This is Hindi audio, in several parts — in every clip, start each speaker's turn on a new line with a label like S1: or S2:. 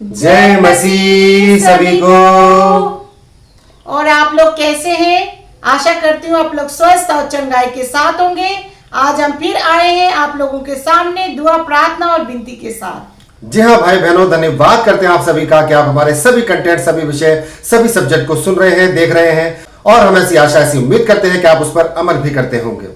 S1: जय मसीह सभी को।
S2: और आप लोग कैसे हैं? आशा करती हूँ आप लोग स्वस्थ और चंगाई के साथ होंगे। आज हम फिर आए हैं आप लोगों के सामने दुआ, प्रार्थना और विनती के साथ।
S1: जी हाँ भाई बहनों, धन्यवाद करते हैं आप सभी का कि आप हमारे सभी कंटेंट, सभी विषय, सभी सब्जेक्ट को सुन रहे हैं, देख रहे हैं और हम ऐसी आशा, ऐसी उम्मीद करते हैं कि आप उस पर अमल भी करते होंगे।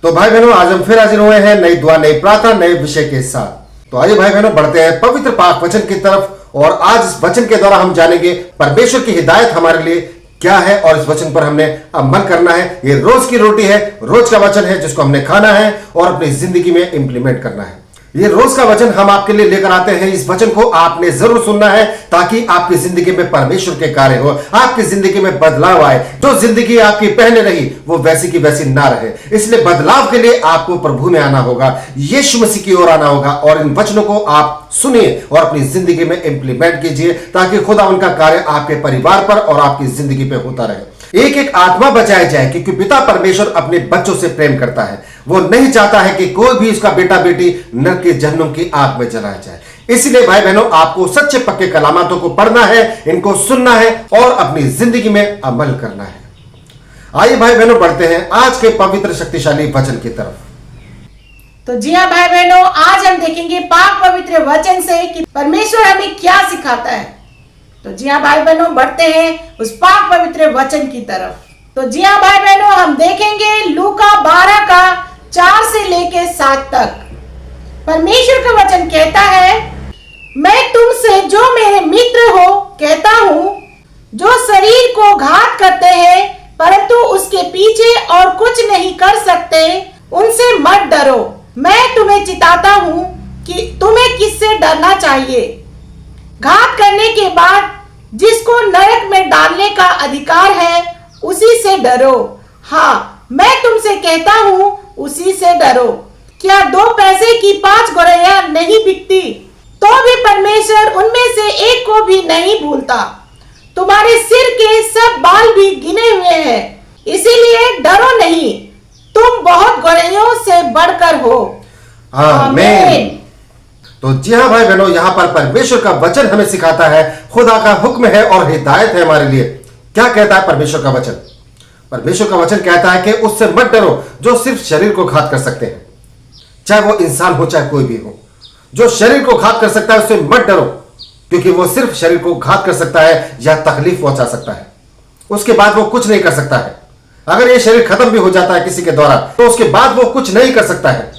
S1: तो भाई बहनों, आज हम फिर हाजिर हुए हैं नई दुआ, नई प्रार्थना, नए विषय के साथ। तो आइए भाई बहनों बढ़ते हैं पवित्र पाक वचन की तरफ। और आज इस वचन के द्वारा हम जानेंगे परमेश्वर की हिदायत हमारे लिए क्या है और इस वचन पर हमने अमल करना है। ये रोज की रोटी है, रोज का वचन है जिसको हमने खाना है और अपनी जिंदगी में इंप्लीमेंट करना है। ये रोज का वचन हम आपके लिए लेकर आते हैं। इस वचन को आपने जरूर सुनना है ताकि आपकी जिंदगी में परमेश्वर के कार्य हो, आपकी जिंदगी में बदलाव आए। जो जिंदगी आपकी पहले रही वो वैसी की वैसी ना रहे। इसलिए बदलाव के लिए आपको प्रभु में आना होगा, यीशु मसीह की ओर आना होगा और इन वचनों को आप सुनिए और अपनी जिंदगी में इंप्लीमेंट कीजिए ताकि खुदा उनका कार्य आपके परिवार पर और आपकी जिंदगी पे होता रहे। एक एक आत्मा बचाई जाए क्योंकि पिता परमेश्वर अपने बच्चों से प्रेम करता है। वो नहीं चाहता है कि कोई भी उसका बेटा बेटी नरक के जहन्नुम की आग में जलाया जाए। इसलिए भाई बहनों, आपको सच्चे पक्के कलामातों को पढ़ना है, इनको सुनना है और अपनी जिंदगी में अमल करना है। आइए भाई बहनों बढ़ते हैं आज के पवित्र शक्तिशाली वचन की तरफ।
S2: तो जी हाँ भाई बहनों, आज हम देखेंगे पाक पवित्र वचन से कि परमेश्वर हमें क्या सिखाता है। तो जी हाँ भाई बहनों, बढ़ते हैं उस पाक पवित्र वचन की तरफ। तो जी हाँ भाई बहनों, हम देखेंगे लूका 12 का 4 से लेके 7 तक। परमेश्वर का वचन कहता है, मैं तुमसे जो मेरे मित्र हो कहता हूँ, जो शरीर को घात करते हैं परंतु उसके पीछे और कुछ नहीं कर सकते, उनसे मत डरो। मैं तुम्हें चिताता हूँ कि तुम्हें किससे डरना चाहिए। घात करने के बाद जिसको नरक में डालने का अधिकार है उसी से डरो। हाँ, मैं तुमसे कहता हूँ उसी से डरो। क्या 2 पैसे की 5 गौरैया नहीं बिकती तो भी परमेश्वर उनमें से एक को भी नहीं भूलता। तुम्हारे सिर के सब बाल भी गिने हुए हैं, इसीलिए डरो नहीं, तुम बहुत गौरैयों से बढ़कर हो।
S1: आमीन। तो जी हाँ भाई बहनों, यहाँ पर परमेश्वर का वचन हमें सिखाता है, खुदा का हुक्म है और हिदायत है हमारे लिए। क्या कहता है परमेश्वर का वचन? परमेश्वर का वचन कहता है कि उससे मत डरो जो सिर्फ शरीर को घात कर सकते हैं, चाहे वो इंसान हो चाहे कोई भी हो। जो शरीर को घात कर सकता है उससे मत डरो, क्योंकि वो सिर्फ शरीर को घात कर सकता है या तकलीफ पहुंचा सकता है। उसके बाद वो कुछ नहीं कर सकता है। अगर ये शरीर खत्म भी हो जाता है किसी के द्वारा तो उसके बाद वो कुछ नहीं कर सकता है।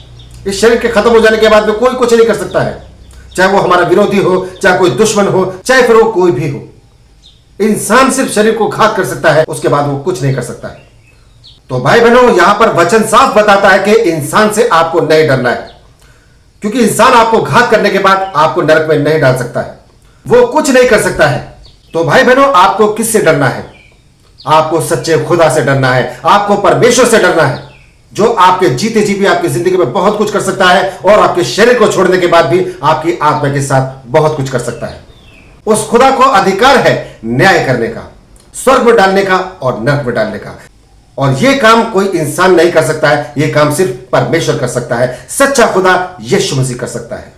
S1: इस शरीर के खत्म हो जाने के बाद में कोई कुछ नहीं कर सकता है, चाहे वो हमारा विरोधी हो, चाहे कोई दुश्मन हो, चाहे फिर वो कोई भी हो। इंसान सिर्फ शरीर को घात कर सकता है, उसके बाद वो कुछ नहीं कर सकता है। तो भाई बहनों, यहां पर वचन साफ बताता है कि इंसान से आपको नहीं डरना है, क्योंकि इंसान आपको घात करने के बाद आपको नरक में नहीं डाल सकता है, वो कुछ नहीं कर सकता है। तो भाई बहनों, आपको किससे डरना है? आपको सच्चे खुदा से डरना है, आपको परमेश्वर से डरना है, जो आपके जीते जी भी आपकी जिंदगी में बहुत कुछ कर सकता है और आपके शरीर को छोड़ने के बाद भी आपकी आत्मा के साथ बहुत कुछ कर सकता है। उस खुदा को अधिकार है न्याय करने का, स्वर्ग में डालने का और नरक में डालने का। और यह काम कोई इंसान नहीं कर सकता है, यह काम सिर्फ परमेश्वर कर सकता है। सच्चा खुदा यीशु मसीह कर सकता है।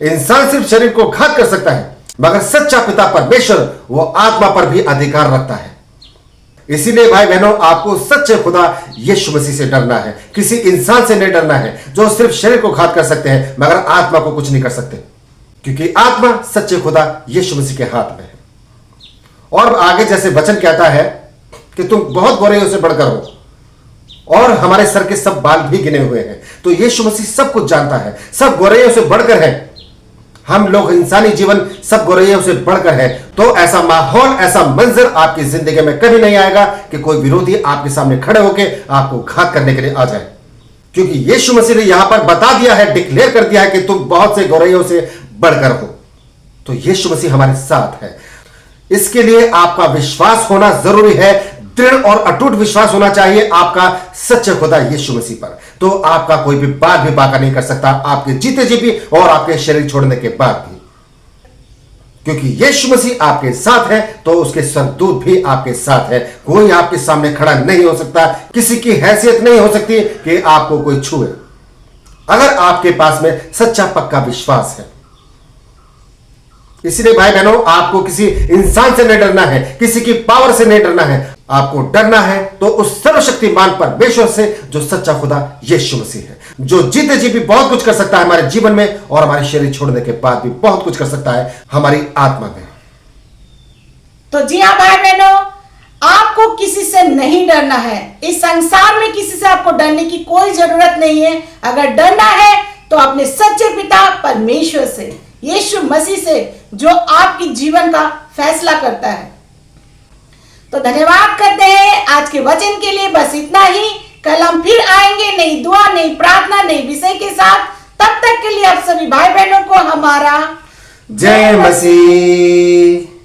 S1: इंसान सिर्फ शरीर को घात कर सकता है, मगर सच्चा पिता परमेश्वर वो आत्मा पर भी अधिकार रखता है। इसीलिए भाई बहनों, आपको सच्चे खुदा यीशु मसीह से डरना है, किसी इंसान से नहीं डरना है जो सिर्फ शरीर को घात कर सकते हैं मगर आत्मा को कुछ नहीं कर सकते, क्योंकि आत्मा सच्चे खुदा यीशु मसीह के हाथ में है। और आगे जैसे वचन कहता है कि तुम बहुत गौरैयों से बढ़कर हो और हमारे सर के सब बाल भी गिने हुए हैं। तो यीशु मसीह सब कुछ जानता है, सब गौरैयों से बढ़कर है। हम लोग इंसानी जीवन सब गौरैयों से बढ़कर है। तो ऐसा माहौल, ऐसा मंजर आपकी जिंदगी में कभी नहीं आएगा कि कोई विरोधी आपके सामने खड़े होकर आपको घात करने के लिए आ जाए, क्योंकि यीशु मसीह ने यहां पर बता दिया है, डिक्लेयर कर दिया है कि तुम बहुत से गौरैयों से बढ़कर हो। तो यीशु मसीह हमारे साथ है। इसके लिए आपका विश्वास होना जरूरी है, दृढ़ और अटूट विश्वास होना चाहिए आपका सच्चे खुदा यीशु मसीह पर। तो आपका कोई भी बात भी बाका नहीं कर सकता, आपके जीते जी भी और आपके शरीर छोड़ने के बाद भी, क्योंकि यीशु मसीह आपके साथ है तो उसके स्वर्गदूत भी आपके साथ है। कोई आपके सामने खड़ा नहीं हो सकता, किसी की हैसियत नहीं हो सकती कि आपको कोई छुए, अगर आपके पास में सच्चा पक्का विश्वास है। इसलिए भाई बहनों, आपको किसी इंसान से नहीं डरना है, किसी की पावर से नहीं डरना है। आपको डरना है तो उस सर्वशक्तिमान परमेश्वर से, जो सच्चा खुदा यीशु मसीह है, जो जीते जी भी बहुत कुछ कर सकता है हमारे जीवन में, और हमारे शरीर छोड़ने के बाद भी बहुत कुछ कर सकता है हमारी आत्मा में।
S2: तो जी हाँ भाई बहनों, आपको किसी से नहीं डरना है। इस संसार में किसी से आपको डरने की कोई जरूरत नहीं है। अगर डरना है तो अपने सच्चे पिता परमेश्वर से, यीशु मसीह से, जो आपकी जीवन का फैसला करता है। तो धन्यवाद करते हैं आज के वचन के लिए। बस इतना ही। कल हम फिर आएंगे नई दुआ, नई प्रार्थना, नई विषय के साथ। तब तक के लिए आप सभी भाई बहनों को हमारा
S1: जय मसीह।